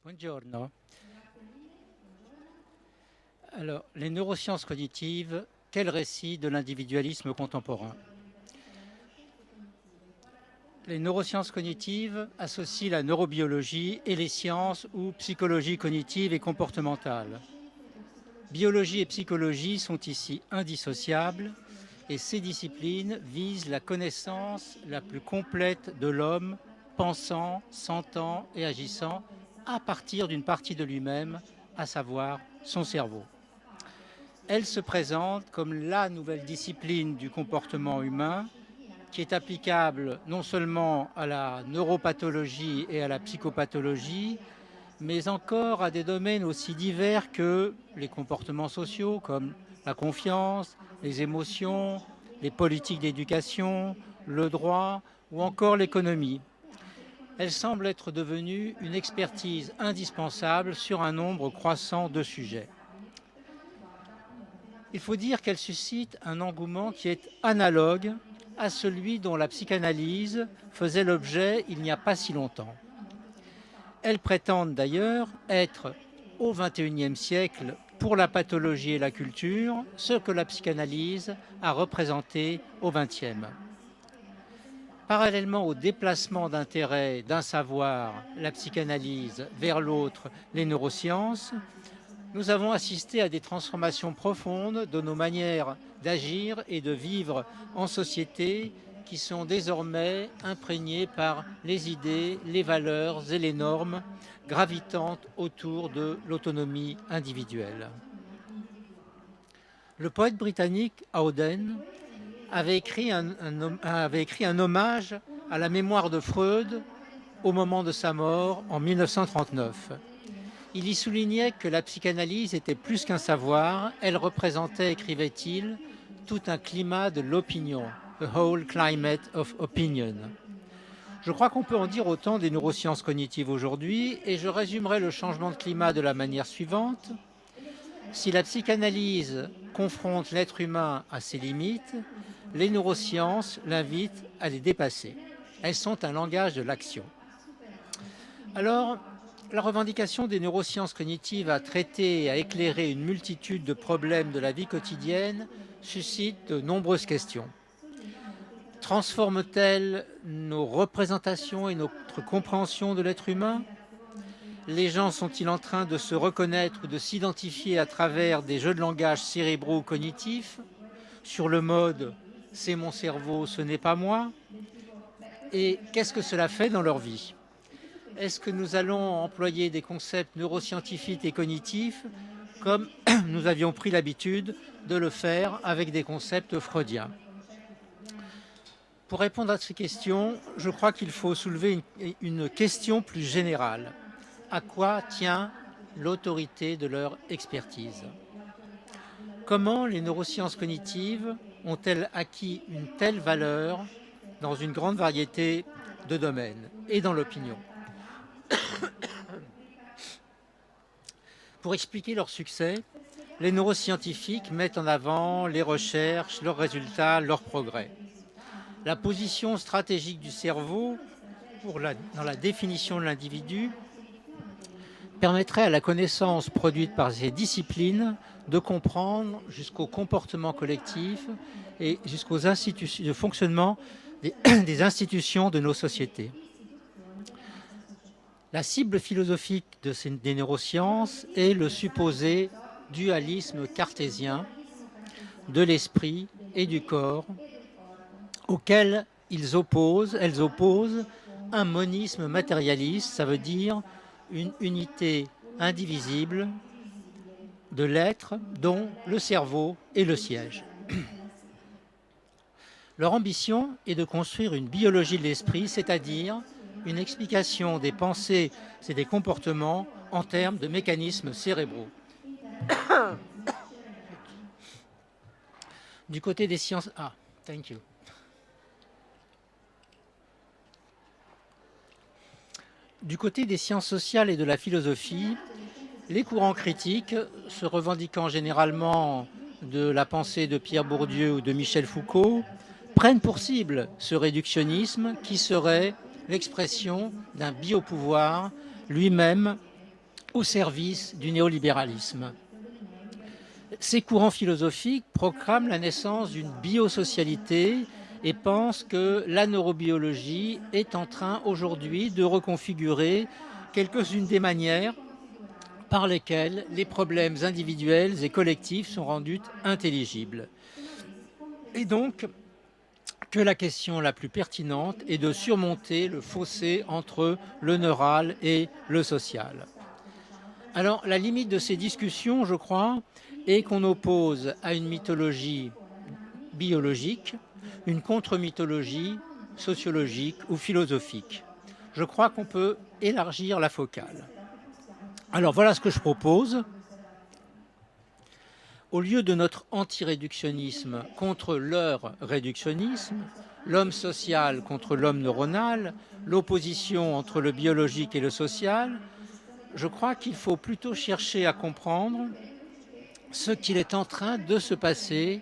Buongiorno. Alors, les neurosciences cognitives, quel récit de l'individualisme contemporain? Les neurosciences cognitives associent la neurobiologie et les sciences ou psychologie cognitive et comportementale. Biologie et psychologie sont ici indissociables et ces disciplines visent la connaissance la plus complète de l'homme, pensant, sentant et agissant à partir d'une partie de lui-même, à savoir son cerveau. Elle se présente comme la nouvelle discipline du comportement humain qui est applicable non seulement à la neuropathologie et à la psychopathologie, mais encore à des domaines aussi divers que les comportements sociaux comme la confiance, les émotions, les politiques d'éducation, le droit ou encore l'économie. Elle semble être devenue une expertise indispensable sur un nombre croissant de sujets. Il faut dire qu'elle suscite un engouement qui est analogue à celui dont la psychanalyse faisait l'objet il n'y a pas si longtemps. Elles prétendent d'ailleurs être, au XXIe siècle, pour la pathologie et la culture, ce que la psychanalyse a représenté au XXe. Parallèlement au déplacement d'intérêt d'un savoir, la psychanalyse, vers l'autre, les neurosciences, nous avons assisté à des transformations profondes de nos manières d'agir et de vivre en société qui sont désormais imprégnées par les idées, les valeurs et les normes gravitant autour de l'autonomie individuelle. Le poète britannique Auden avait écrit un hommage à la mémoire de Freud au moment de sa mort en 1939. Il y soulignait que la psychanalyse était plus qu'un savoir, elle représentait, écrivait-il, tout un climat de l'opinion, a whole climate of opinion. Je crois qu'on peut en dire autant des neurosciences cognitives aujourd'hui, et je résumerai le changement de climat de la manière suivante. Si la psychanalyse confronte l'être humain à ses limites, les neurosciences l'invitent à les dépasser. Elles sont un langage de l'action. Alors, la revendication des neurosciences cognitives à traiter et à éclairer une multitude de problèmes de la vie quotidienne suscite de nombreuses questions. Transforme-t-elle nos représentations et notre compréhension de l'être humain? Les gens sont-ils en train de se reconnaître ou de s'identifier à travers des jeux de langage cérébraux ou cognitifs sur le mode « c'est mon cerveau, ce n'est pas moi » et qu'est-ce que cela fait dans leur vie? Est-ce que nous allons employer des concepts neuroscientifiques et cognitifs comme nous avions pris l'habitude de le faire avec des concepts freudiens? Pour répondre à ces questions, je crois qu'il faut soulever une question plus générale. À quoi tient l'autorité de leur expertise? Comment les neurosciences cognitives ont-elles acquis une telle valeur dans une grande variété de domaines et dans l'opinion? Pour expliquer leur succès, les neuroscientifiques mettent en avant les recherches, leurs résultats, leurs progrès. La position stratégique du cerveau dans la définition de l'individu permettrait à la connaissance produite par ces disciplines de comprendre jusqu'au comportement collectif et jusqu'au fonctionnement des institutions de nos sociétés. La cible philosophique des neurosciences est le supposé dualisme cartésien de l'esprit et du corps, auquel elles opposent un monisme matérialiste, ça veut dire une unité indivisible de l'être dont le cerveau est le siège. Leur ambition est de construire une biologie de l'esprit, c'est-à-dire une explication des pensées et des comportements en termes de mécanismes cérébraux. Du côté des sciences... thank you. Du côté des sciences sociales et de la philosophie, les courants critiques, se revendiquant généralement de la pensée de Pierre Bourdieu ou de Michel Foucault, prennent pour cible ce réductionnisme qui serait l'expression d'un biopouvoir lui-même au service du néolibéralisme. Ces courants philosophiques proclament la naissance d'une biosocialité et pensent que la neurobiologie est en train aujourd'hui de reconfigurer quelques-unes des manières par lesquelles les problèmes individuels et collectifs sont rendus intelligibles. Et donc, que la question la plus pertinente est de surmonter le fossé entre le neural et le social. Alors, la limite de ces discussions, je crois, est qu'on oppose à une mythologie biologique une contre-mythologie sociologique ou philosophique. Je crois qu'on peut élargir la focale. Alors, voilà ce que je propose. Au lieu de notre anti-réductionnisme contre leur réductionnisme, l'homme social contre l'homme neuronal, l'opposition entre le biologique et le social, je crois qu'il faut plutôt chercher à comprendre ce qu'il est en train de se passer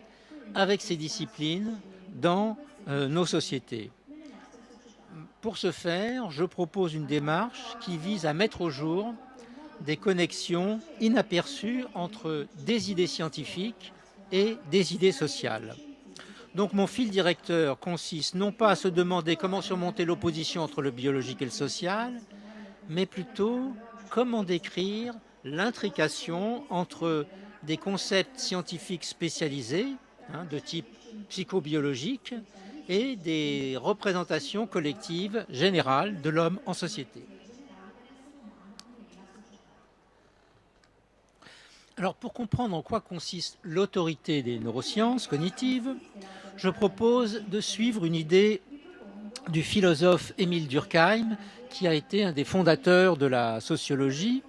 avec ces disciplines dans nos sociétés. Pour ce faire, je propose une démarche qui vise à mettre au jour des connexions inaperçues entre des idées scientifiques et des idées sociales. Donc mon fil directeur consiste non pas à se demander comment surmonter l'opposition entre le biologique et le social, mais plutôt comment décrire l'intrication entre des concepts scientifiques spécialisés, de type psychobiologique, et des représentations collectives générales de l'homme en société. Alors, pour comprendre en quoi consiste l'autorité des neurosciences cognitives, je propose de suivre une idée du philosophe Émile Durkheim, qui a été un des fondateurs de la sociologie.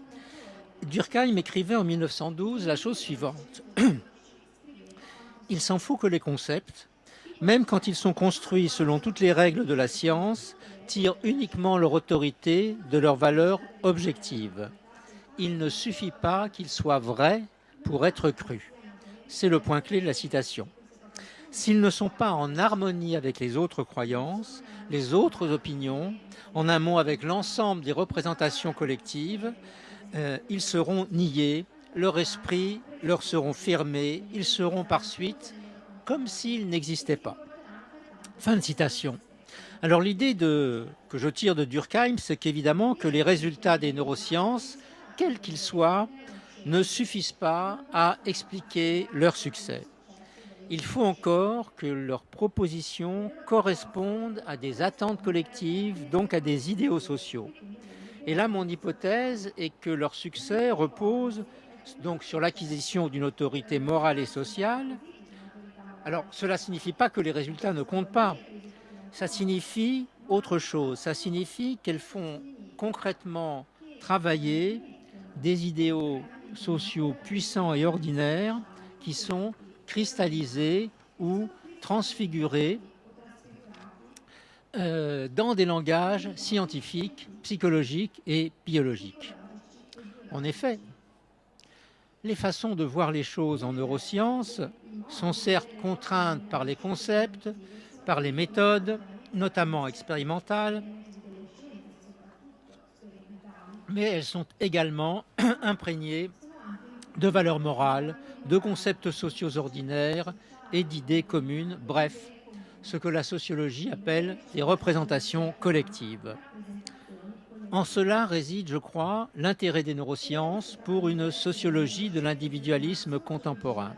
Durkheim écrivait en 1912 la chose suivante. Il s'en fout que les concepts, même quand ils sont construits selon toutes les règles de la science, tirent uniquement leur autorité de leur valeur objective. Il ne suffit pas qu'ils soient vrais pour être crus. C'est le point clé de la citation. S'ils ne sont pas en harmonie avec les autres croyances, les autres opinions, en un mot avec l'ensemble des représentations collectives, ils seront niés, leur esprit leur seront fermés, ils seront par suite comme s'ils n'existaient pas. Fin de citation. Alors l'idée que je tire de Durkheim, c'est qu'évidemment que les résultats des neurosciences, quels qu'ils soient, ne suffisent pas à expliquer leur succès. Il faut encore que leurs propositions correspondent à des attentes collectives, donc à des idéaux sociaux. Et là, mon hypothèse est que leur succès repose donc sur l'acquisition d'une autorité morale et sociale. Alors, cela ne signifie pas que les résultats ne comptent pas. Ça signifie autre chose. Ça signifie qu'elles font concrètement travailler des idéaux sociaux puissants et ordinaires qui sont cristallisés ou transfigurés dans des langages scientifiques, psychologiques et biologiques. En effet, les façons de voir les choses en neurosciences sont certes contraintes par les concepts, par les méthodes, notamment expérimentales, mais elles sont également imprégnées de valeurs morales, de concepts sociaux ordinaires et d'idées communes, bref, ce que la sociologie appelle des représentations collectives. En cela réside, je crois, l'intérêt des neurosciences pour une sociologie de l'individualisme contemporain.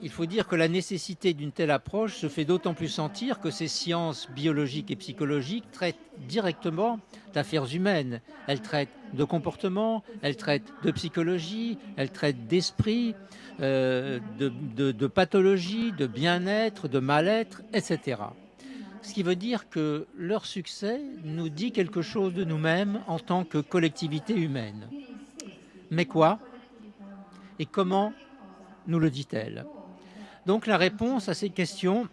Il faut dire que la nécessité d'une telle approche se fait d'autant plus sentir que ces sciences biologiques et psychologiques traitent directement d'affaires humaines. Elles traitent de comportement, elles traitent de psychologie, elles traitent d'esprit, de pathologie, de bien-être, de mal-être, etc. Ce qui veut dire que leur succès nous dit quelque chose de nous-mêmes en tant que collectivité humaine. Mais quoi? Et comment nous le dit-elle? Donc la réponse à ces questions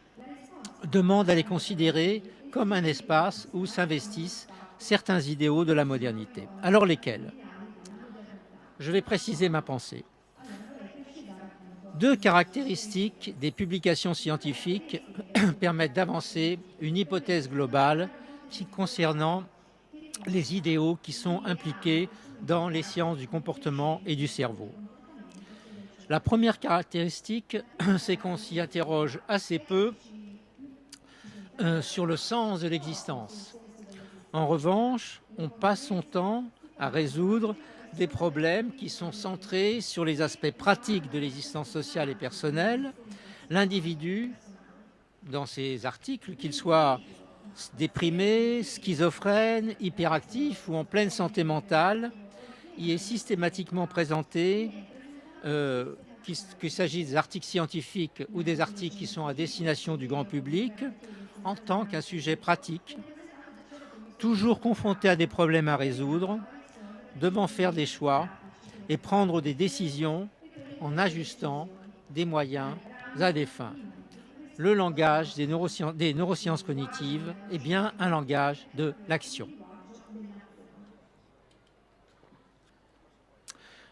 demande à les considérer comme un espace où s'investissent certains idéaux de la modernité. Alors lesquels? Je vais préciser ma pensée. Deux caractéristiques des publications scientifiques permettent d'avancer une hypothèse globale concernant les idéaux qui sont impliqués dans les sciences du comportement et du cerveau. La première caractéristique, c'est qu'on s'y interroge assez peu sur le sens de l'existence. En revanche, on passe son temps à résoudre des problèmes qui sont centrés sur les aspects pratiques de l'existence sociale et personnelle. L'individu, dans ses articles, qu'il soit déprimé, schizophrène, hyperactif ou en pleine santé mentale, y est systématiquement présenté, qu'il s'agisse des articles scientifiques ou des articles qui sont à destination du grand public, en tant qu'un sujet pratique, toujours confronté à des problèmes à résoudre, devant faire des choix et prendre des décisions en ajustant des moyens à des fins. Le langage des neurosciences cognitives est bien un langage de l'action.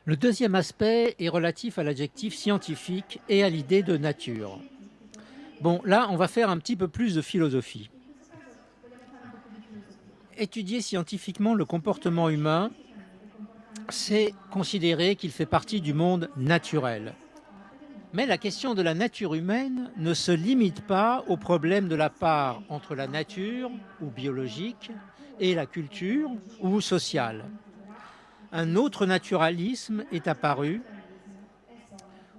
Le deuxième aspect est relatif à l'adjectif scientifique et à l'idée de nature. Bon, là, on va faire un petit peu plus de philosophie. Étudier scientifiquement le comportement humain, c'est considérer qu'il fait partie du monde naturel. Mais la question de la nature humaine ne se limite pas au problème de la part entre la nature, ou biologique, et la culture, ou sociale. Un autre naturalisme est apparu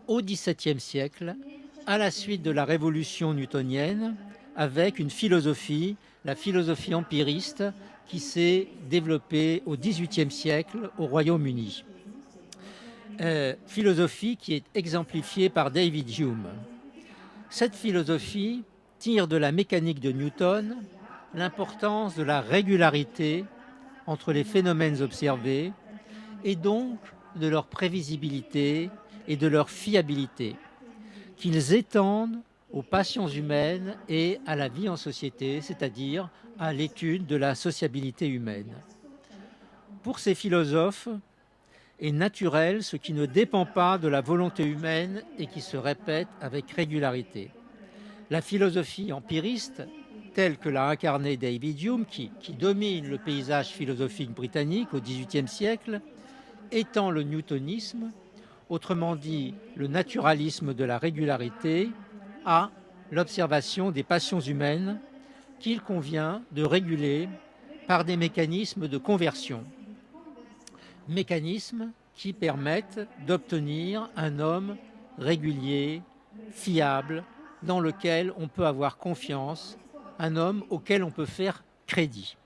au XVIIe siècle, à la suite de la révolution newtonienne, avec une philosophie, la philosophie empiriste, qui s'est développée au XVIIIe siècle au Royaume-Uni. Philosophie qui est exemplifiée par David Hume. Cette philosophie tire de la mécanique de Newton l'importance de la régularité entre les phénomènes observés et donc de leur prévisibilité et de leur fiabilité, qu'ils étendent aux passions humaines et à la vie en société, c'est-à-dire à l'étude de la sociabilité humaine. Pour ces philosophes, est naturel ce qui ne dépend pas de la volonté humaine et qui se répète avec régularité. La philosophie empiriste, telle que l'a incarnée David Hume, qui domine le paysage philosophique britannique au XVIIIe siècle, étant le newtonisme, autrement dit le naturalisme de la régularité, à l'observation des passions humaines qu'il convient de réguler par des mécanismes de conversion. Mécanismes qui permettent d'obtenir un homme régulier, fiable, dans lequel on peut avoir confiance, un homme auquel on peut faire crédit.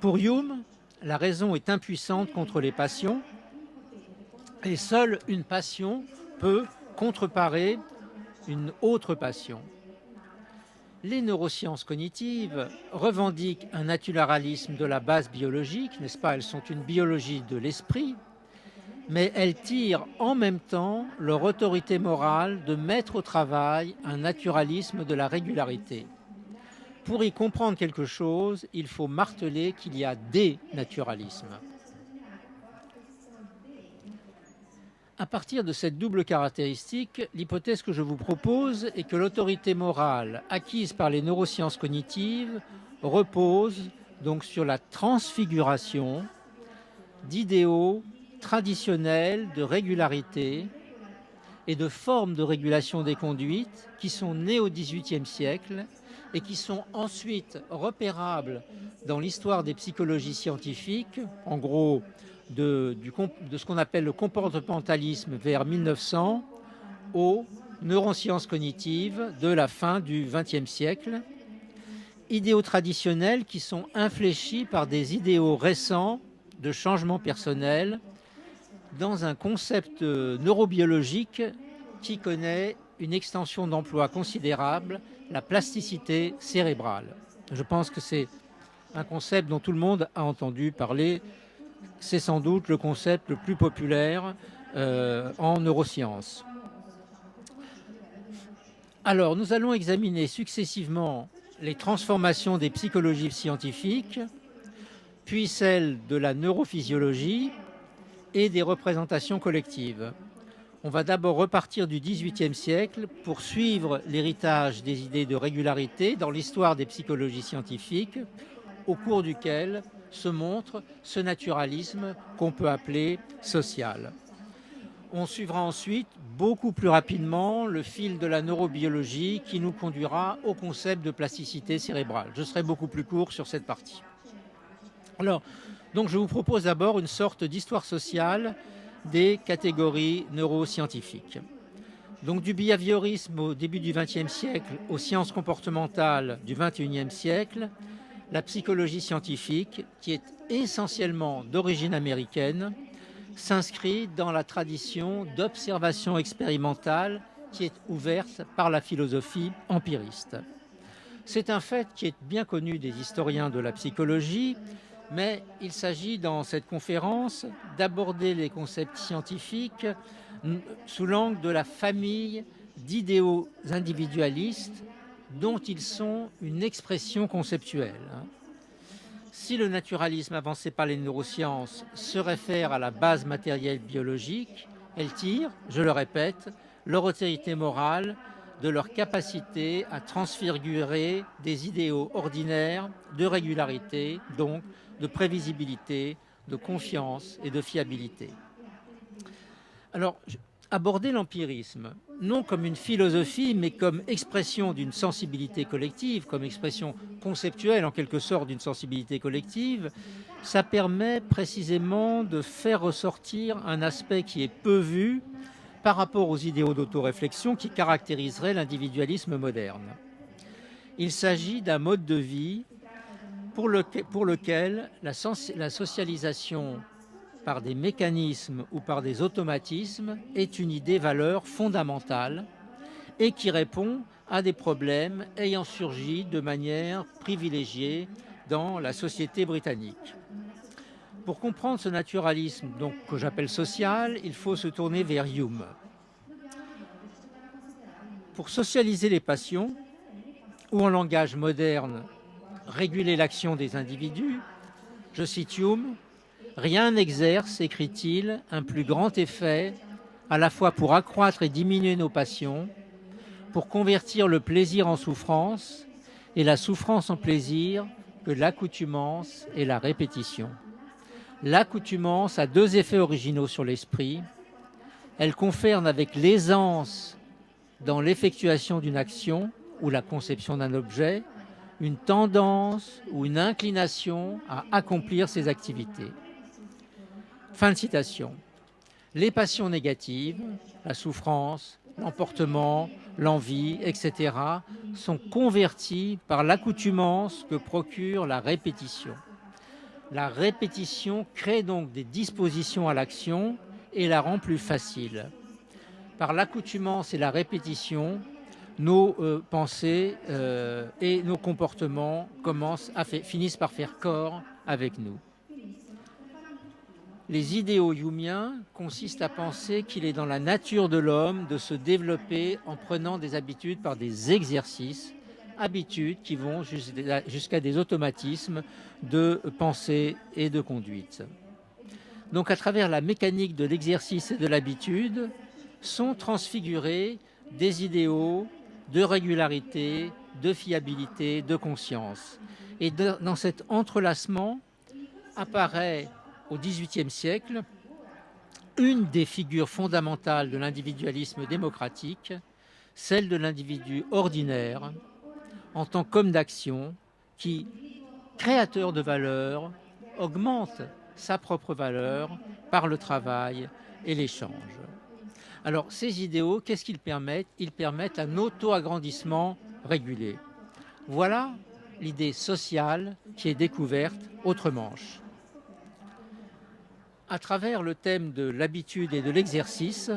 Pour Hume, la raison est impuissante contre les passions et seule une passion peut contreparer une autre passion. Les neurosciences cognitives revendiquent un naturalisme de la base biologique, n'est-ce pas? Elles sont une biologie de l'esprit, mais elles tirent en même temps leur autorité morale de mettre au travail un naturalisme de la régularité. Pour y comprendre quelque chose, il faut marteler qu'il y a des naturalismes. À partir de cette double caractéristique, l'hypothèse que je vous propose est que l'autorité morale acquise par les neurosciences cognitives repose donc sur la transfiguration d'idéaux traditionnels de régularité et de formes de régulation des conduites qui sont nées au XVIIIe siècle et qui sont ensuite repérables dans l'histoire des psychologies scientifiques, en gros de ce qu'on appelle le comportementalisme vers 1900 aux neurosciences cognitives de la fin du XXe siècle, idéaux traditionnels qui sont infléchis par des idéaux récents de changement personnel dans un concept neurobiologique qui connaît une extension d'emploi considérable, la plasticité cérébrale. Je pense que c'est un concept dont tout le monde a entendu parler. C'est sans doute le concept le plus populaire en neurosciences. Alors, nous allons examiner successivement les transformations des psychologies scientifiques, puis celles de la neurophysiologie et des représentations collectives. On va d'abord repartir du XVIIIe siècle pour suivre l'héritage des idées de régularité dans l'histoire des psychologies scientifiques au cours duquel se montre ce naturalisme qu'on peut appeler social. On suivra ensuite beaucoup plus rapidement le fil de la neurobiologie qui nous conduira au concept de plasticité cérébrale. Je serai beaucoup plus court sur cette partie. Alors, donc je vous propose d'abord une sorte d'histoire sociale des catégories neuroscientifiques. Donc du behaviorisme au début du XXe siècle aux sciences comportementales du XXIe siècle, la psychologie scientifique, qui est essentiellement d'origine américaine, s'inscrit dans la tradition d'observation expérimentale qui est ouverte par la philosophie empiriste. C'est un fait qui est bien connu des historiens de la psychologie, mais il s'agit dans cette conférence d'aborder les concepts scientifiques sous l'angle de la famille d'idéaux individualistes dont ils sont une expression conceptuelle. Si le naturalisme avancé par les neurosciences se réfère à la base matérielle biologique, elle tire, je le répète, leur autorité morale de leur capacité à transfigurer des idéaux ordinaires de régularité, donc de prévisibilité, de confiance et de fiabilité. Alors, aborder l'empirisme, non comme une philosophie, mais comme expression d'une sensibilité collective, comme expression conceptuelle en quelque sorte d'une sensibilité collective, ça permet précisément de faire ressortir un aspect qui est peu vu par rapport aux idéaux d'autoréflexion qui caractériseraient l'individualisme moderne. Il s'agit d'un mode de vie pour lequel la socialisation par des mécanismes ou par des automatismes est une idée-valeur fondamentale et qui répond à des problèmes ayant surgi de manière privilégiée dans la société britannique. Pour comprendre ce naturalisme donc, que j'appelle social, il faut se tourner vers Hume. Pour socialiser les passions, ou en langage moderne, réguler l'action des individus, je cite Hume, « Rien n'exerce, écrit-il, un plus grand effet, à la fois pour accroître et diminuer nos passions, pour convertir le plaisir en souffrance et la souffrance en plaisir que l'accoutumance et la répétition. L'accoutumance a deux effets originaux sur l'esprit. Elle confère avec l'aisance dans l'effectuation d'une action ou la conception d'un objet, une tendance ou une inclination à accomplir ces activités. » Fin de citation. Les passions négatives, la souffrance, l'emportement, l'envie, etc., sont converties par l'accoutumance que procure la répétition. La répétition crée donc des dispositions à l'action et la rend plus facile. Par l'accoutumance et la répétition, nos pensées et nos comportements finissent par faire corps avec nous. Les idéaux humiens consistent à penser qu'il est dans la nature de l'homme de se développer en prenant des habitudes par des exercices, habitudes qui vont jusqu'à des automatismes de pensée et de conduite. Donc à travers la mécanique de l'exercice et de l'habitude sont transfigurés des idéaux de régularité, de fiabilité, de conscience. Et dans cet entrelacement apparaît au XVIIIe siècle une des figures fondamentales de l'individualisme démocratique, celle de l'individu ordinaire en tant qu'homme d'action qui, créateur de valeur, augmente sa propre valeur par le travail et l'échange. Alors, ces idéaux, qu'est-ce qu'ils permettent? Ils permettent un auto-agrandissement régulé. Voilà l'idée sociale qui est découverte outre-Manche. À travers le thème de l'habitude et de l'exercice,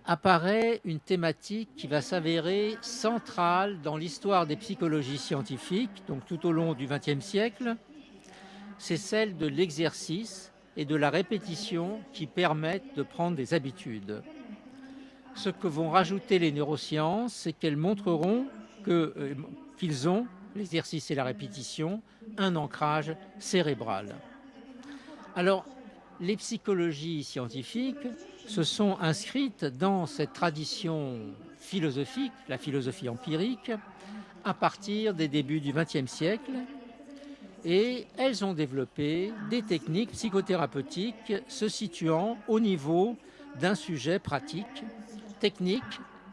apparaît une thématique qui va s'avérer centrale dans l'histoire des psychologies scientifiques, donc tout au long du XXe siècle, c'est celle de l'exercice et de la répétition qui permettent de prendre des habitudes. Ce que vont rajouter les neurosciences, c'est qu'elles montreront qu'ils ont, l'exercice et la répétition, un ancrage cérébral. Alors, les psychologies scientifiques se sont inscrites dans cette tradition philosophique, la philosophie empirique, à partir des débuts du XXe siècle et elles ont développé des techniques psychothérapeutiques se situant au niveau d'un sujet pratique, technique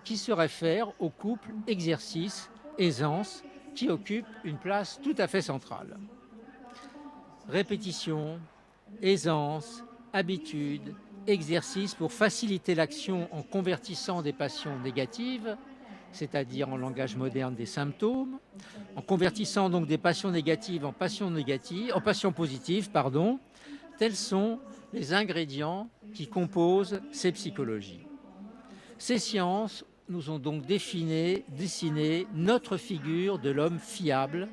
qui se réfère au couple exercice-aisance qui occupe une place tout à fait centrale. Répétition, aisance, habitude, exercice pour faciliter l'action en convertissant des passions négatives, c'est-à-dire en langage moderne des symptômes, en convertissant donc des passions négatives en passions positives, tels sont les ingrédients qui composent ces psychologies. Ces sciences nous ont donc dessiné notre figure de l'homme fiable,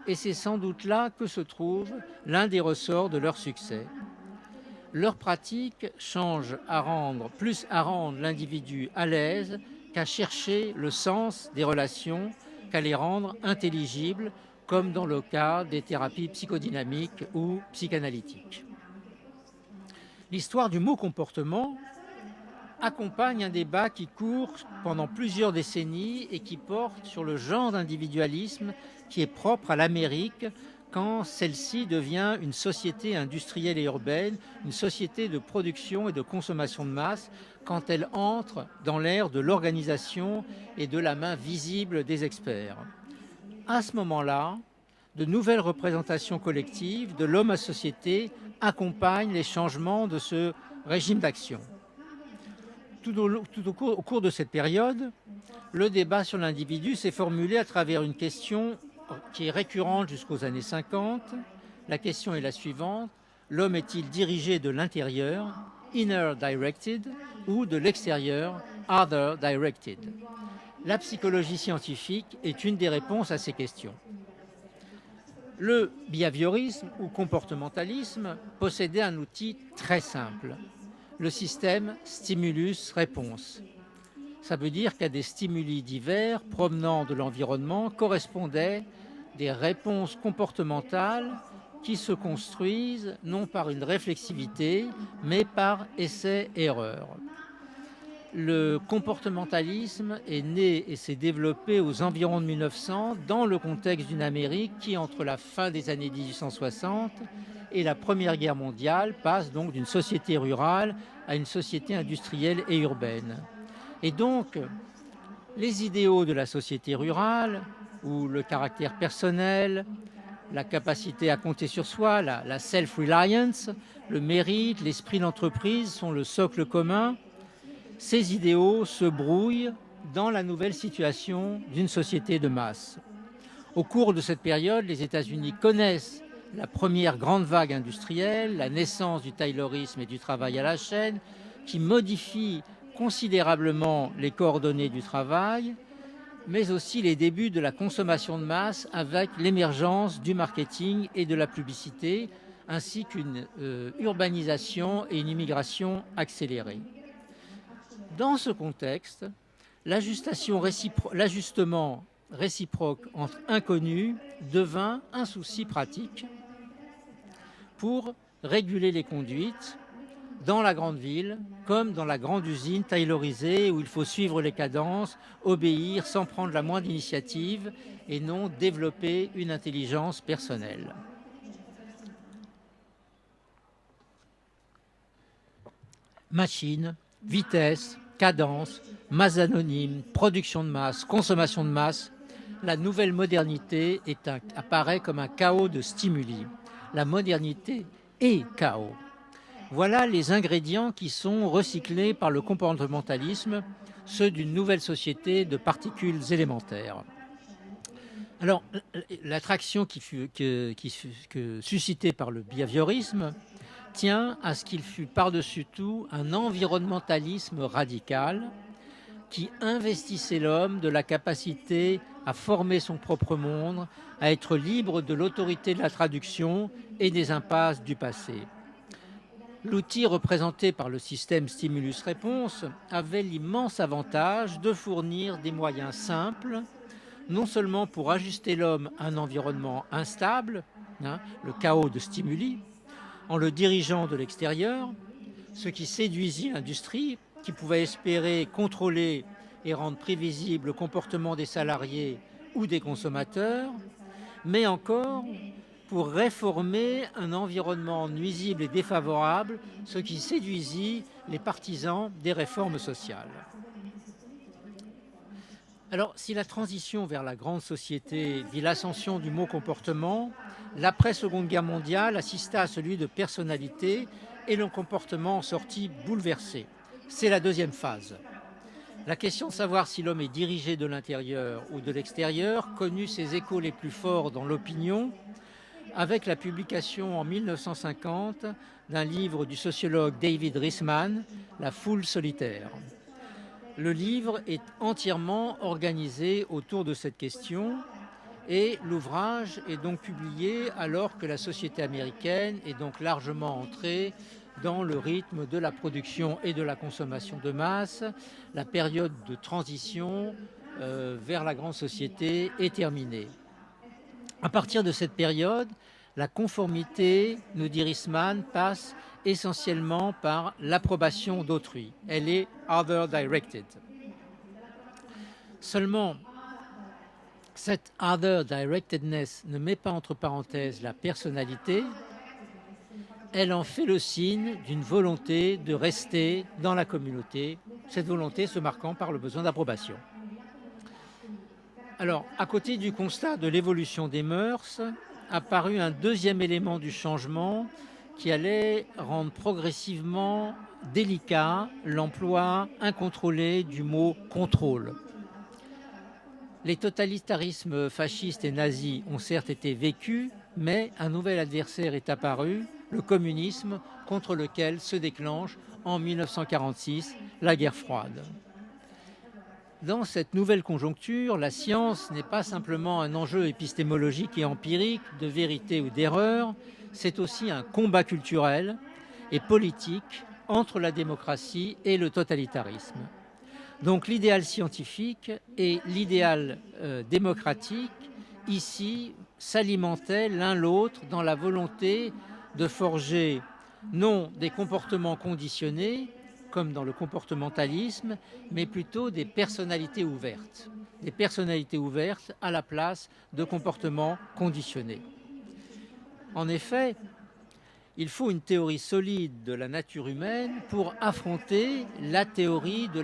et c'est sans doute là que se trouve l'un des ressorts de leur succès. Leur pratique change plus à rendre l'individu à l'aise qu'à chercher le sens des relations, qu'à les rendre intelligibles, comme dans le cas des thérapies psychodynamiques ou psychanalytiques. L'histoire du mot comportement accompagne un débat qui court pendant plusieurs décennies et qui porte sur le genre d'individualisme qui est propre à l'Amérique quand celle-ci devient une société industrielle et urbaine, une société de production et de consommation de masse, quand elle entre dans l'ère de l'organisation et de la main visible des experts. À ce moment-là, de nouvelles représentations collectives de l'homme à société accompagnent les changements de ce régime d'action. Au cours de cette période, le débat sur l'individu s'est formulé à travers une question qui est récurrente jusqu'aux années 50. La question est la suivante: l'homme est-il dirigé de l'intérieur, inner directed, ou de l'extérieur, other directed? La psychologie scientifique est une des réponses à ces questions. Le behaviorisme ou comportementalisme possédait un outil très simple, le système stimulus-réponse. Ça veut dire qu'à des stimuli divers provenant de l'environnement correspondaient des réponses comportementales qui se construisent non par une réflexivité, mais par essai-erreur. Le comportementalisme est né et s'est développé aux environs de 1900 dans le contexte d'une Amérique qui, entre la fin des années 1860 et la Première Guerre mondiale, passe donc d'une société rurale à une société industrielle et urbaine. Et donc, les idéaux de la société rurale, où le caractère personnel, la capacité à compter sur soi, la self-reliance, le mérite, l'esprit d'entreprise sont le socle commun. Ces idéaux se brouillent dans la nouvelle situation d'une société de masse. Au cours de cette période, les États-Unis connaissent la première grande vague industrielle, la naissance du taylorisme et du travail à la chaîne, qui modifie considérablement les coordonnées du travail, mais aussi les débuts de la consommation de masse avec l'émergence du marketing et de la publicité, ainsi qu'une urbanisation et une immigration accélérée. Dans ce contexte, l'ajustement réciproque entre inconnus devint un souci pratique pour réguler les conduites dans la grande ville comme dans la grande usine taylorisée où il faut suivre les cadences, obéir sans prendre la moindre initiative et non développer une intelligence personnelle. Machine, vitesse, cadence, masse anonyme, production de masse, consommation de masse, la nouvelle modernité apparaît comme un chaos de stimuli. La modernité est chaos. Voilà les ingrédients qui sont recyclés par le comportementalisme, ceux d'une nouvelle société de particules élémentaires. Alors, l'attraction qui fut suscitée par le behaviorisme tient à ce qu'il fut par-dessus tout un environnementalisme radical qui investissait l'homme de la capacité à former son propre monde, à être libre de l'autorité de la traduction et des impasses du passé. L'outil représenté par le système stimulus-réponse avait l'immense avantage de fournir des moyens simples, non seulement pour ajuster l'homme à un environnement instable, le chaos de stimuli, en le dirigeant de l'extérieur, ce qui séduisit l'industrie, qui pouvait espérer contrôler et rendre prévisible le comportement des salariés ou des consommateurs, mais encore pour réformer un environnement nuisible et défavorable, ce qui séduisit les partisans des réformes sociales. Alors, si la transition vers la grande société vit l'ascension du mot comportement, l'après-Seconde Guerre mondiale assista à celui de personnalité et le comportement en sortit bouleversé. C'est la deuxième phase. La question de savoir si l'homme est dirigé de l'intérieur ou de l'extérieur connut ses échos les plus forts dans l'opinion avec la publication en 1950 d'un livre du sociologue David Riesman, La foule solitaire. Le livre est entièrement organisé autour de cette question et l'ouvrage est donc publié alors que la société américaine est donc largement entrée dans le rythme de la production et de la consommation de masse. La période de transition vers la grande société est terminée. À partir de cette période, la conformité, nous dit Riesman, passe essentiellement par l'approbation d'autrui. Elle est other-directed. Seulement, cette other-directedness ne met pas entre parenthèses la personnalité, elle en fait le signe d'une volonté de rester dans la communauté, cette volonté se marquant par le besoin d'approbation. Alors, à côté du constat de l'évolution des mœurs, apparu un deuxième élément du changement qui allait rendre progressivement délicat l'emploi incontrôlé du mot contrôle. Les totalitarismes fascistes et nazis ont certes été vécus, mais un nouvel adversaire est apparu, le communisme, contre lequel se déclenche en 1946 la guerre froide. Dans cette nouvelle conjoncture, la science n'est pas simplement un enjeu épistémologique et empirique de vérité ou d'erreur, c'est aussi un combat culturel et politique entre la démocratie et le totalitarisme. Donc l'idéal scientifique et l'idéal démocratique, ici, s'alimentaient l'un l'autre dans la volonté de forger non des comportements conditionnés, comme dans le comportementalisme, mais plutôt des personnalités ouvertes à la place de comportements conditionnés. En effet, il faut une théorie solide de la nature humaine pour affronter la théorie de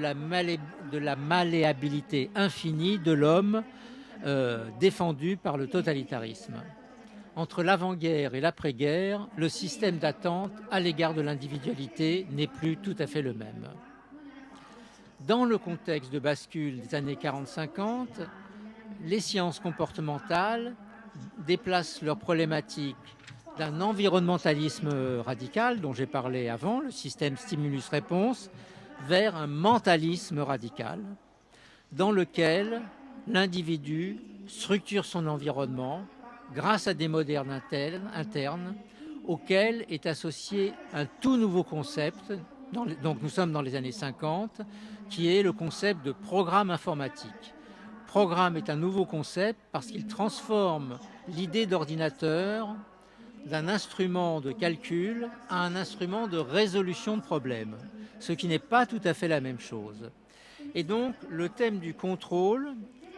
la malléabilité infinie de l'homme défendue par le totalitarisme. Entre l'avant-guerre et l'après-guerre, le système d'attente à l'égard de l'individualité n'est plus tout à fait le même. Dans le contexte de bascule des années 40-50, les sciences comportementales déplacent leurs problématiques d'un environnementalisme radical, dont j'ai parlé avant, le système stimulus-réponse, vers un mentalisme radical, dans lequel l'individu structure son environnement grâce à des modèles internes auxquels est associé un tout nouveau concept, donc nous sommes dans les années 50, qui est le concept de programme informatique. Programme est un nouveau concept parce qu'il transforme l'idée d'ordinateur d'un instrument de calcul à un instrument de résolution de problèmes, ce qui n'est pas tout à fait la même chose. Et donc, le thème du contrôle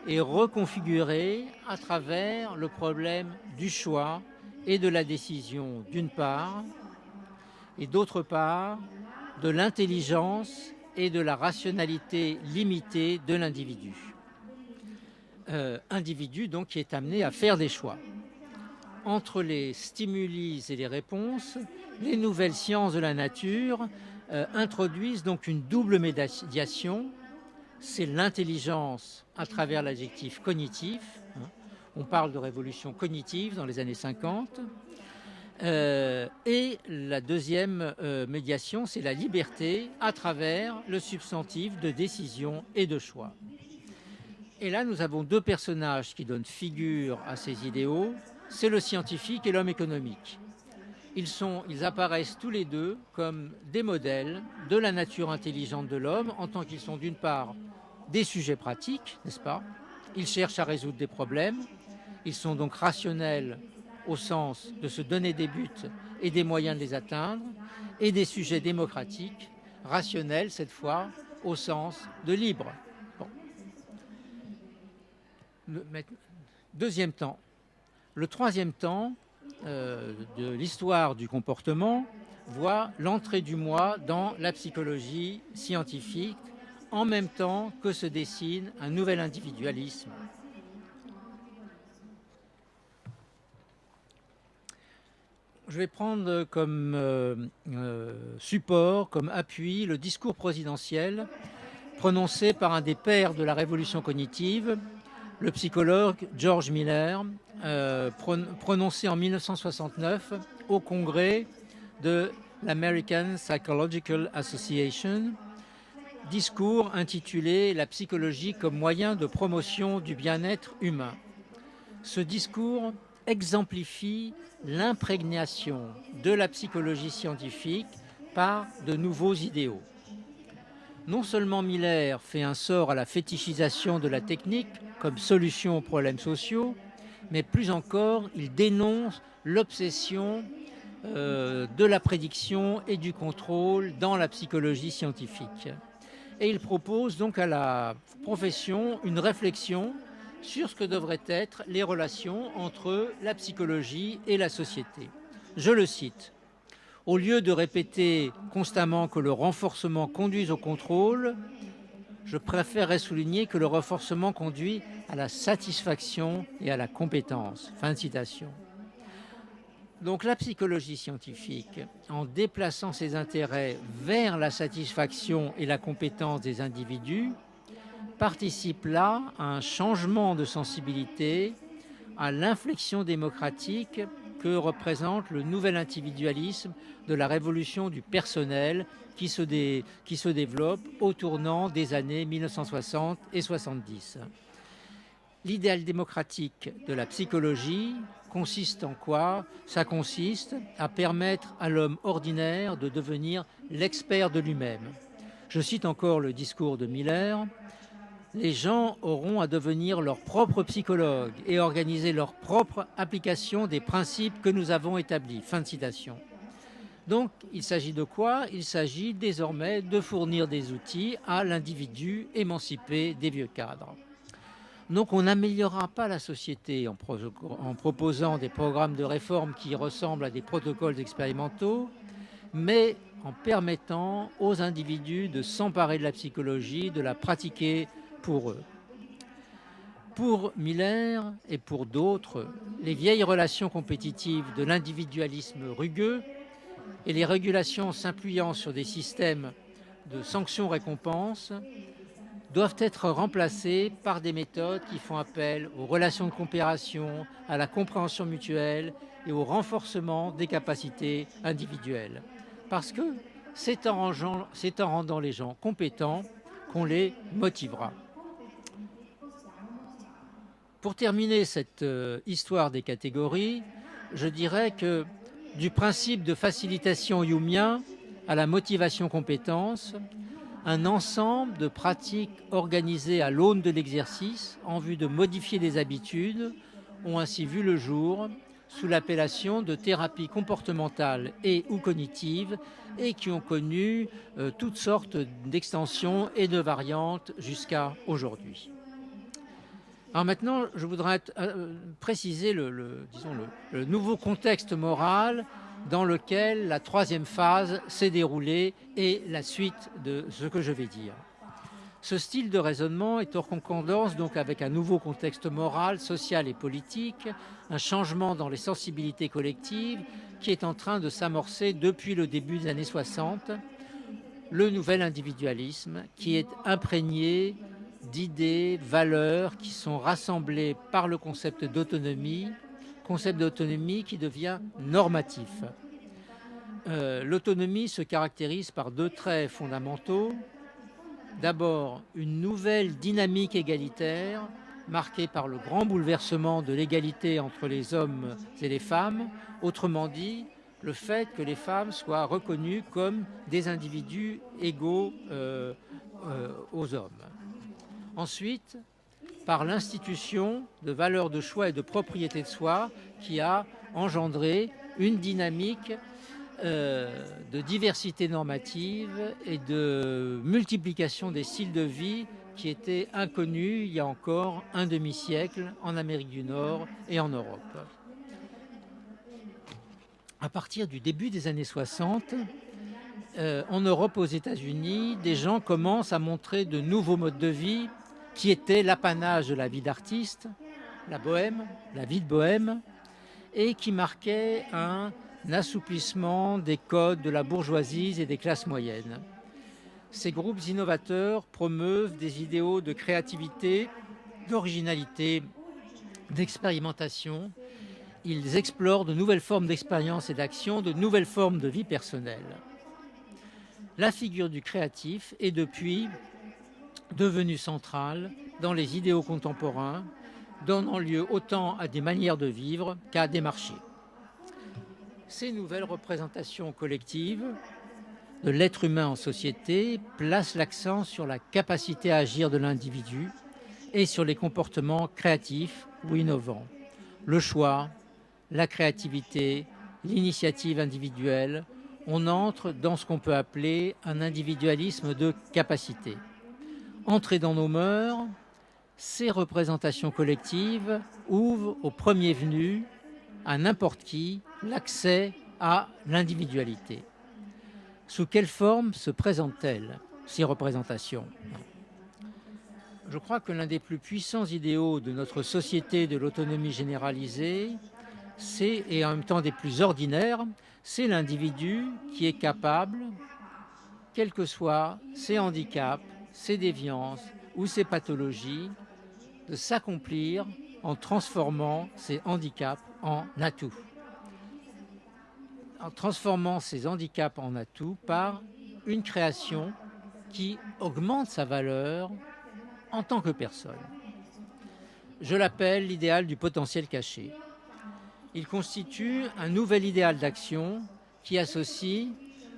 est reconfiguré à travers le problème du choix et de la décision d'une part, et d'autre part, de l'intelligence et de la rationalité limitée de l'individu. Individu donc qui est amené à faire des choix. Entre les stimuli et les réponses, les nouvelles sciences de la nature introduisent donc une double médiation. C'est l'intelligence à travers l'adjectif cognitif. On parle de révolution cognitive dans les années 50. Et la deuxième médiation, c'est la liberté à travers le substantif de décision et de choix. Et là, nous avons deux personnages qui donnent figure à ces idéaux. C'est le scientifique et l'homme économique. Ils apparaissent tous les deux comme des modèles de la nature intelligente de l'homme, en tant qu'ils sont d'une part des sujets pratiques, n'est-ce pas? Ils cherchent à résoudre des problèmes, ils sont donc rationnels au sens de se donner des buts et des moyens de les atteindre, et des sujets démocratiques, rationnels cette fois, au sens de libre. Bon. deuxième temps. Le troisième temps de l'histoire du comportement voit l'entrée du moi dans la psychologie scientifique en même temps que se dessine un nouvel individualisme. Je vais prendre comme support, comme appui, le discours présidentiel prononcé par un des pères de la révolution cognitive, le psychologue George Miller, prononcé en 1969 au congrès de l'American Psychological Association, discours intitulé « La psychologie comme moyen de promotion du bien-être humain ». Ce discours exemplifie l'imprégnation de la psychologie scientifique par de nouveaux idéaux. Non seulement Miller fait un sort à la fétichisation de la technique comme solution aux problèmes sociaux, mais plus encore, il dénonce l'obsession de la prédiction et du contrôle dans la psychologie scientifique. Et il propose donc à la profession une réflexion sur ce que devraient être les relations entre la psychologie et la société. Je le cite. Au lieu de répéter constamment que le renforcement conduit au contrôle, je préférerais souligner que le renforcement conduit à la satisfaction et à la compétence. Fin de citation. Donc la psychologie scientifique, en déplaçant ses intérêts vers la satisfaction et la compétence des individus, participe là à un changement de sensibilité, à l'inflexion démocratique que représente le nouvel individualisme de la révolution du personnel qui se développe au tournant des années 1960 et 70. L'idéal démocratique de la psychologie consiste en quoi? Ça consiste à permettre à l'homme ordinaire de devenir l'expert de lui-même. Je cite encore le discours de Miller. Les gens auront à devenir leurs propres psychologues et organiser leur propre application des principes que nous avons établis. Fin de citation. Donc, il s'agit de quoi? Il s'agit désormais de fournir des outils à l'individu émancipé des vieux cadres. Donc, on n'améliorera pas la société en proposant des programmes de réforme qui ressemblent à des protocoles expérimentaux, mais en permettant aux individus de s'emparer de la psychologie, de la pratiquer pour eux. Pour Miller et pour d'autres, les vieilles relations compétitives de l'individualisme rugueux et les régulations s'appuyant sur des systèmes de sanctions-récompenses doivent être remplacées par des méthodes qui font appel aux relations de coopération, à la compréhension mutuelle et au renforcement des capacités individuelles. Parce que c'est en rendant les gens compétents qu'on les motivera. Pour terminer cette histoire des catégories, je dirais que du principe de facilitation humeien à la motivation compétence, un ensemble de pratiques organisées à l'aune de l'exercice en vue de modifier des habitudes ont ainsi vu le jour sous l'appellation de thérapie comportementale et ou cognitive et qui ont connu toutes sortes d'extensions et de variantes jusqu'à aujourd'hui. Alors maintenant, je voudrais préciser le nouveau contexte moral dans lequel la troisième phase s'est déroulée et la suite de ce que je vais dire. Ce style de raisonnement est en concordance donc avec un nouveau contexte moral, social et politique, un changement dans les sensibilités collectives qui est en train de s'amorcer depuis le début des années 60, le nouvel individualisme qui est imprégné d'idées, valeurs qui sont rassemblées par le concept d'autonomie qui devient normatif. L'autonomie se caractérise par deux traits fondamentaux. D'abord, une nouvelle dynamique égalitaire marquée par le grand bouleversement de l'égalité entre les hommes et les femmes, autrement dit, le fait que les femmes soient reconnues comme des individus égaux aux hommes. Ensuite, par l'institution de valeurs de choix et de propriété de soi qui a engendré une dynamique de diversité normative et de multiplication des styles de vie qui était inconnu il y a encore un demi-siècle en Amérique du Nord et en Europe. À partir du début des années 60, en Europe, aux États-Unis, des gens commencent à montrer de nouveaux modes de vie qui étaient l'apanage de la vie d'artiste, la bohème, la vie de bohème, et qui marquaient un assouplissement des codes de la bourgeoisie et des classes moyennes. Ces groupes innovateurs promeuvent des idéaux de créativité, d'originalité, d'expérimentation. Ils explorent de nouvelles formes d'expérience et d'action, de nouvelles formes de vie personnelle. La figure du créatif est depuis devenue centrale dans les idéaux contemporains, donnant lieu autant à des manières de vivre qu'à des marchés. Ces nouvelles représentations collectives de l'être humain en société placent l'accent sur la capacité à agir de l'individu et sur les comportements créatifs ou innovants. Le choix, la créativité, l'initiative individuelle, on entre dans ce qu'on peut appeler un individualisme de capacité. Entrer dans nos mœurs, ces représentations collectives ouvrent au premier venu, à n'importe qui, l'accès à l'individualité. Sous quelle forme se présentent-elles, ces représentations ? Je crois que l'un des plus puissants idéaux de notre société de l'autonomie généralisée, et en même temps des plus ordinaires, c'est l'individu qui est capable, quels que soient ses handicaps, ses déviances ou ses pathologies, de s'accomplir en transformant ses handicaps en atouts. En transformant ces handicaps en atouts par une création qui augmente sa valeur en tant que personne. Je l'appelle l'idéal du potentiel caché. Il constitue un nouvel idéal d'action qui associe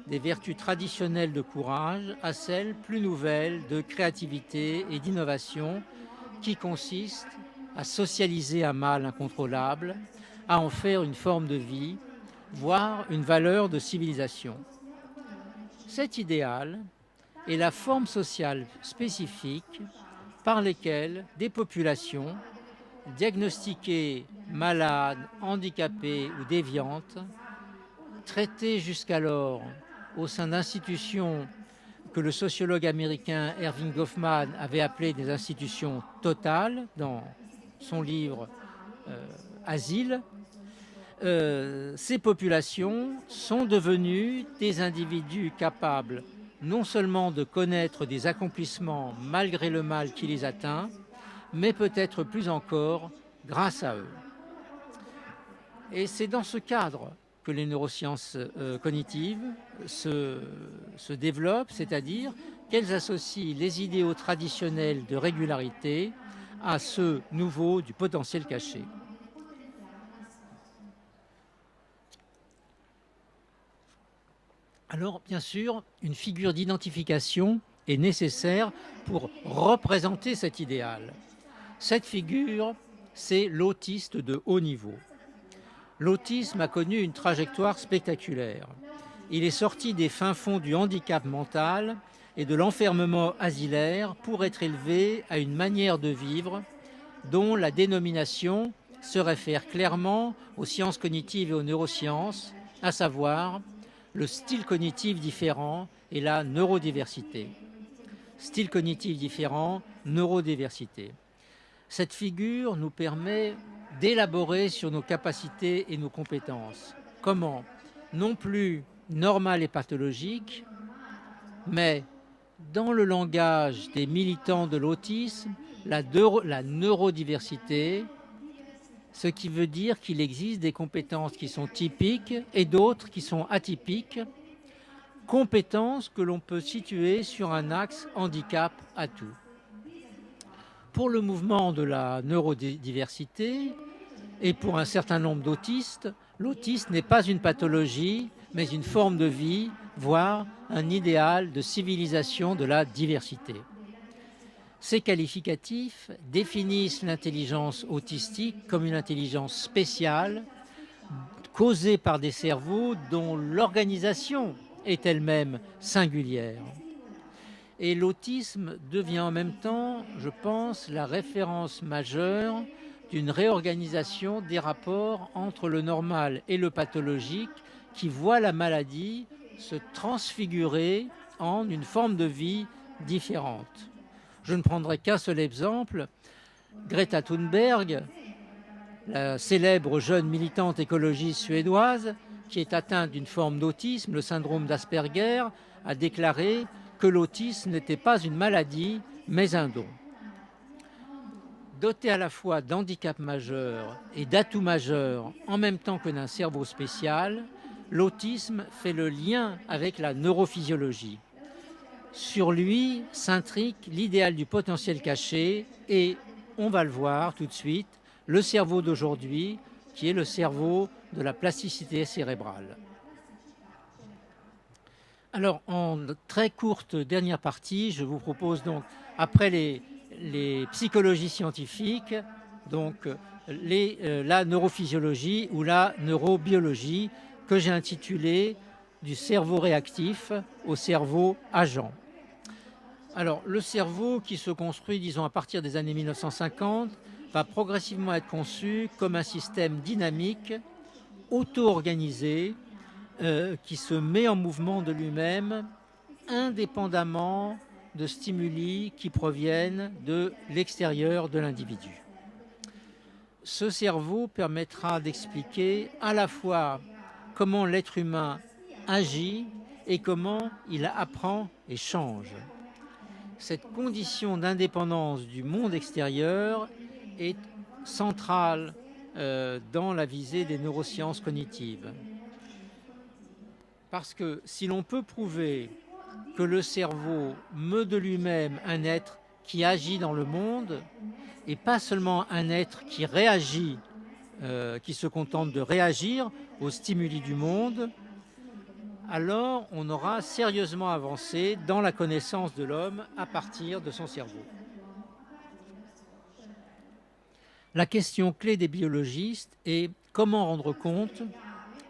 des vertus traditionnelles de courage à celles plus nouvelles de créativité et d'innovation qui consistent à socialiser un mal incontrôlable, à en faire une forme de vie, voire une valeur de civilisation. Cet idéal est la forme sociale spécifique par lesquelles des populations diagnostiquées malades, handicapées ou déviantes, traitées jusqu'alors au sein d'institutions que le sociologue américain Erving Goffman avait appelées des institutions totales dans son livre Asile, ces populations sont devenues des individus capables non seulement de connaître des accomplissements malgré le mal qui les atteint, mais peut-être plus encore grâce à eux. Et c'est dans ce cadre que les neurosciences cognitives se développent, c'est-à-dire qu'elles associent les idéaux traditionnels de régularité à ceux nouveaux du potentiel caché. Alors, bien sûr, une figure d'identification est nécessaire pour représenter cet idéal. Cette figure, c'est l'autiste de haut niveau. L'autisme a connu une trajectoire spectaculaire. Il est sorti des fins fonds du handicap mental et de l'enfermement asilaire pour être élevé à une manière de vivre dont la dénomination se réfère clairement aux sciences cognitives et aux neurosciences, à savoir le style cognitif différent et la neurodiversité. Style cognitif différent, neurodiversité. Cette figure nous permet d'élaborer sur nos capacités et nos compétences. Comment ? Non plus normal et pathologique, mais dans le langage des militants de l'autisme, la neurodiversité, ce qui veut dire qu'il existe des compétences qui sont typiques et d'autres qui sont atypiques, compétences que l'on peut situer sur un axe handicap-atout. Pour le mouvement de la neurodiversité et pour un certain nombre d'autistes, l'autisme n'est pas une pathologie, mais une forme de vie, voire un idéal de civilisation de la diversité. Ces qualificatifs définissent l'intelligence autistique comme une intelligence spéciale, causée par des cerveaux dont l'organisation est elle-même singulière. Et l'autisme devient en même temps, je pense, la référence majeure d'une réorganisation des rapports entre le normal et le pathologique qui voit la maladie se transfigurer en une forme de vie différente. Je ne prendrai qu'un seul exemple. Greta Thunberg, la célèbre jeune militante écologiste suédoise, qui est atteinte d'une forme d'autisme, le syndrome d'Asperger, a déclaré que l'autisme n'était pas une maladie, mais un don. Doté à la fois d'handicap majeur et d'atouts majeurs, en même temps que d'un cerveau spécial, l'autisme fait le lien avec la neurophysiologie. Sur lui s'intrique l'idéal du potentiel caché et, on va le voir tout de suite, le cerveau d'aujourd'hui, qui est le cerveau de la plasticité cérébrale. Alors, en très courte dernière partie, je vous propose donc, après les psychologies scientifiques, donc la neurophysiologie ou la neurobiologie, que j'ai intitulée du cerveau réactif au cerveau agent. Alors, le cerveau qui se construit, disons, à partir des années 1950, va progressivement être conçu comme un système dynamique, auto-organisé, qui se met en mouvement de lui-même, indépendamment de stimuli qui proviennent de l'extérieur de l'individu. Ce cerveau permettra d'expliquer à la fois comment l'être humain agit et comment il apprend et change. Cette condition d'indépendance du monde extérieur est centrale dans la visée des neurosciences cognitives. Parce que si l'on peut prouver que le cerveau meut de lui-même un être qui agit dans le monde, et pas seulement un être qui réagit, qui se contente de réagir aux stimuli du monde, alors on aura sérieusement avancé dans la connaissance de l'homme à partir de son cerveau. La question clé des biologistes est comment rendre compte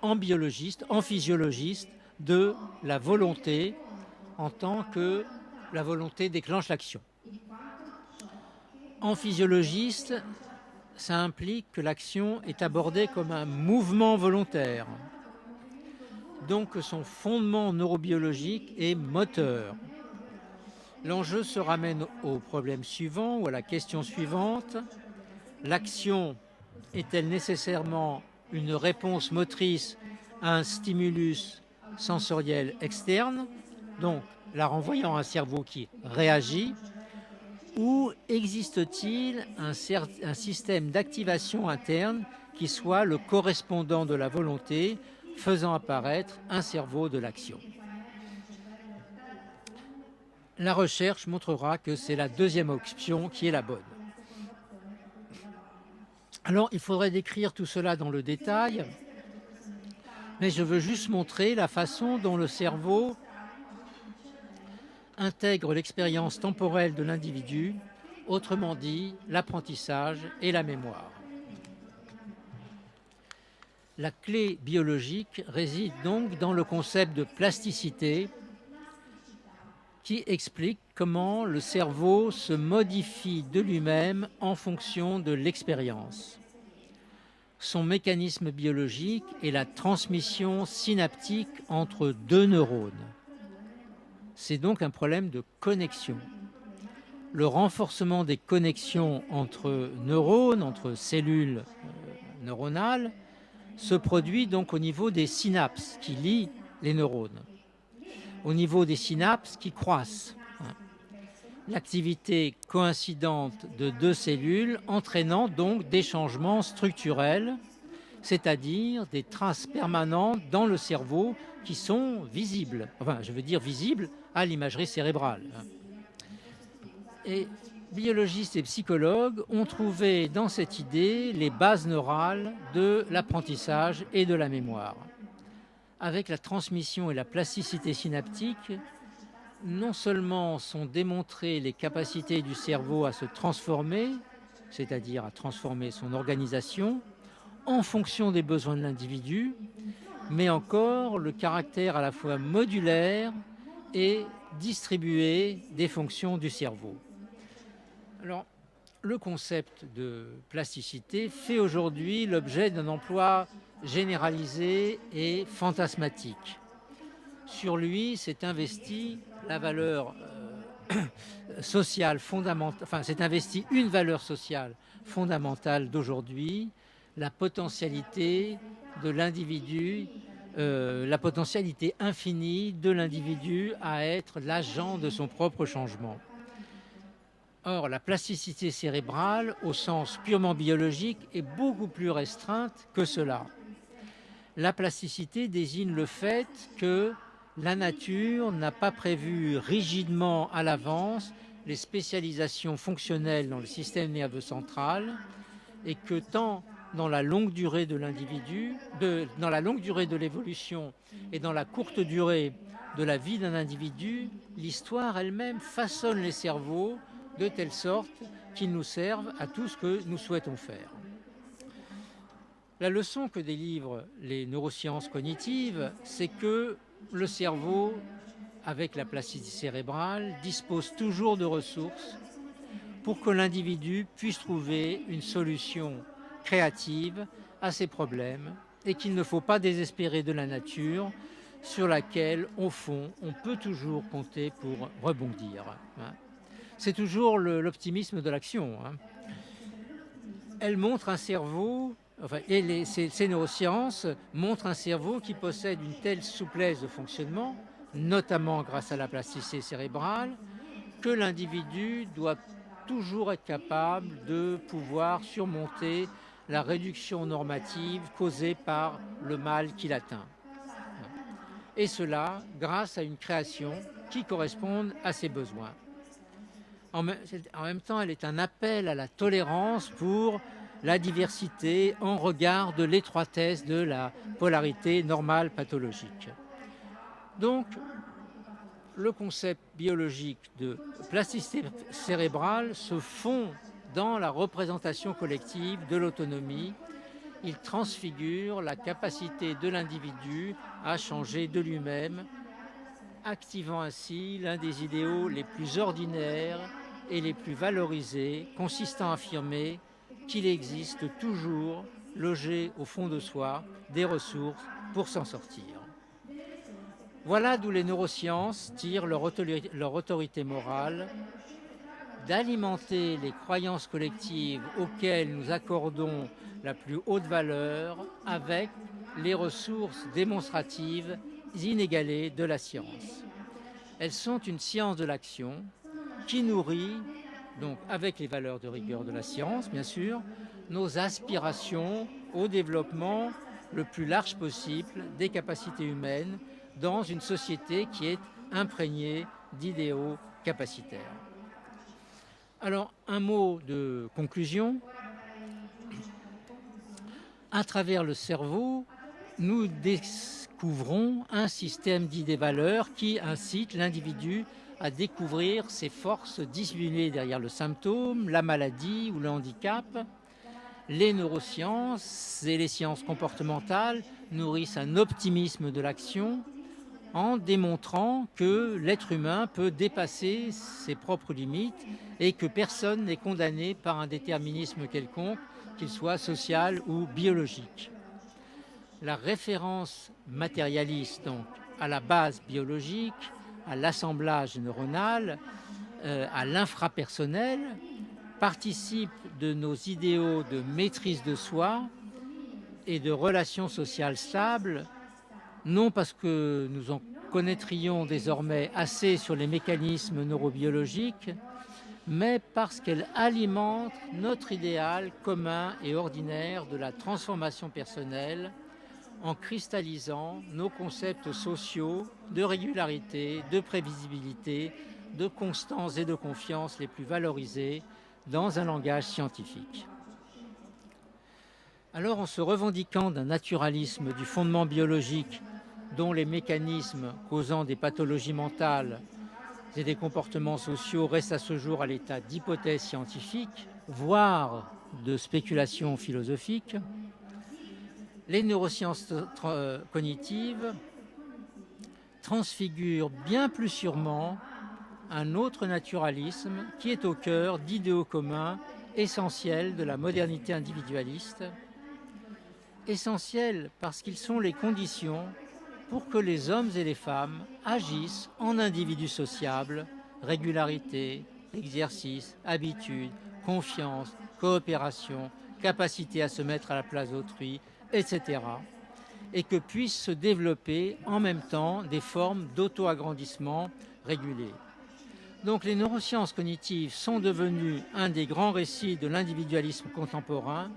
en biologiste, en physiologiste, de la volonté en tant que la volonté déclenche l'action. En physiologiste, ça implique que l'action est abordée comme un mouvement volontaire, donc que son fondement neurobiologique est moteur. L'enjeu se ramène au problème suivant ou à la question suivante. L'action est-elle nécessairement une réponse motrice à un stimulus sensoriel externe, donc la renvoyant à un cerveau qui réagit, ou existe-t-il un système d'activation interne qui soit le correspondant de la volonté, faisant apparaître un cerveau de l'action? La recherche montrera que c'est la deuxième option qui est la bonne. Alors, il faudrait décrire tout cela dans le détail, mais je veux juste montrer la façon dont le cerveau intègre l'expérience temporelle de l'individu, autrement dit, l'apprentissage et la mémoire. La clé biologique réside donc dans le concept de plasticité qui explique comment le cerveau se modifie de lui-même en fonction de l'expérience. Son mécanisme biologique est la transmission synaptique entre deux neurones. C'est donc un problème de connexion. Le renforcement des connexions entre neurones, entre cellules neuronales, se produit donc au niveau des synapses qui lient les neurones, au niveau des synapses qui croissent. L'activité coïncidente de deux cellules entraînant donc des changements structurels, c'est-à-dire des traces permanentes dans le cerveau qui sont visibles, enfin je veux dire visibles à l'imagerie cérébrale. Et biologistes et psychologues ont trouvé dans cette idée les bases neurales de l'apprentissage et de la mémoire. Avec la transmission et la plasticité synaptique, non seulement sont démontrées les capacités du cerveau à se transformer, c'est-à-dire à transformer son organisation en fonction des besoins de l'individu, mais encore le caractère à la fois modulaire et distribuée des fonctions du cerveau. Alors, le concept de plasticité fait aujourd'hui l'objet d'un emploi généralisé et fantasmatique. Sur lui s'est investi la valeur sociale fondamentale, enfin s'est investi une valeur sociale fondamentale d'aujourd'hui, la potentialité de l'individu, la potentialité infinie de l'individu à être l'agent de son propre changement. Or, la plasticité cérébrale, au sens purement biologique, est beaucoup plus restreinte que cela. La plasticité désigne le fait que la nature n'a pas prévu rigidement à l'avance les spécialisations fonctionnelles dans le système nerveux central et que tant dans la longue durée de l'individu, dans la longue durée de l'évolution et dans la courte durée de la vie d'un individu, l'histoire elle-même façonne les cerveaux de telle sorte qu'ils nous servent à tout ce que nous souhaitons faire. La leçon que délivrent les neurosciences cognitives, c'est que le cerveau, avec la plasticité cérébrale, dispose toujours de ressources pour que l'individu puisse trouver une solution créative à ses problèmes et qu'il ne faut pas désespérer de la nature sur laquelle, au fond, on peut toujours compter pour rebondir. C'est toujours l'optimisme de l'action. Elle montre un cerveau, ces neurosciences montrent un cerveau qui possède une telle souplesse de fonctionnement, notamment grâce à la plasticité cérébrale, que l'individu doit toujours être capable de pouvoir surmonter la réduction normative causée par le mal qu'il atteint. Et cela grâce à une création qui corresponde à ses besoins. En même temps, elle est un appel à la tolérance pour la diversité en regard de l'étroitesse de la polarité normale pathologique. Donc, le concept biologique de plasticité cérébrale se fond dans la représentation collective de l'autonomie. Il transfigure la capacité de l'individu à changer de lui-même, activant ainsi l'un des idéaux les plus ordinaires et les plus valorisés, consistant à affirmer qu'il existe toujours, logé au fond de soi, des ressources pour s'en sortir. Voilà d'où les neurosciences tirent leur autorité morale d'alimenter les croyances collectives auxquelles nous accordons la plus haute valeur avec les ressources démonstratives inégalées de la science. Elles sont une science de l'action qui nourrit, donc avec les valeurs de rigueur de la science, bien sûr, nos aspirations au développement le plus large possible des capacités humaines dans une société qui est imprégnée d'idéaux capacitaires. Alors, un mot de conclusion. À travers le cerveau, nous découvrons un système d'idées-valeurs qui incite l'individu à découvrir ses forces dissimulées derrière le symptôme, la maladie ou le handicap. Les neurosciences et les sciences comportementales nourrissent un optimisme de l'action en démontrant que l'être humain peut dépasser ses propres limites et que personne n'est condamné par un déterminisme quelconque, qu'il soit social ou biologique. La référence matérialiste donc à la base biologique, à l'assemblage neuronal, à l'infrapersonnel, participe de nos idéaux de maîtrise de soi et de relations sociales stables, non parce que nous en connaîtrions désormais assez sur les mécanismes neurobiologiques, mais parce qu'elle alimente notre idéal commun et ordinaire de la transformation personnelle en cristallisant nos concepts sociaux de régularité, de prévisibilité, de constance et de confiance les plus valorisés dans un langage scientifique. Alors, en se revendiquant d'un naturalisme du fondement biologique dont les mécanismes causant des pathologies mentales et des comportements sociaux restent à ce jour à l'état d'hypothèse scientifique, voire de spéculation philosophique, les neurosciences cognitives transfigure bien plus sûrement un autre naturalisme qui est au cœur d'idéaux communs essentiels de la modernité individualiste, essentiels parce qu'ils sont les conditions pour que les hommes et les femmes agissent en individus sociables, régularité, exercice, habitude, confiance, coopération, capacité à se mettre à la place d'autrui, etc. Et que puissent se développer en même temps des formes d'auto-agrandissement régulées. Donc les neurosciences cognitives sont devenues un des grands récits de l'individualisme contemporain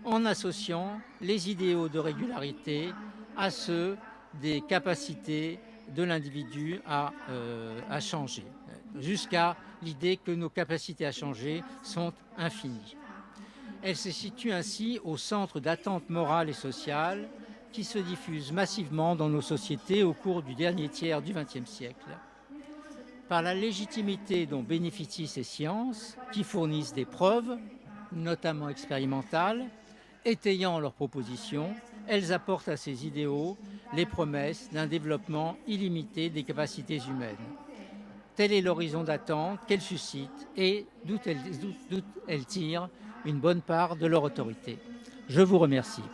en associant les idéaux de régularité à ceux des capacités de l'individu à changer, jusqu'à l'idée que nos capacités à changer sont infinies. Elle se situe ainsi au centre d'attentes morales et sociales qui se diffusent massivement dans nos sociétés au cours du dernier tiers du XXe siècle. Par la légitimité dont bénéficient ces sciences, qui fournissent des preuves, notamment expérimentales, étayant leurs propositions, elles apportent à ces idéaux les promesses d'un développement illimité des capacités humaines. Tel est l'horizon d'attente qu'elles suscitent et d'où elles tirent une bonne part de leur autorité. Je vous remercie.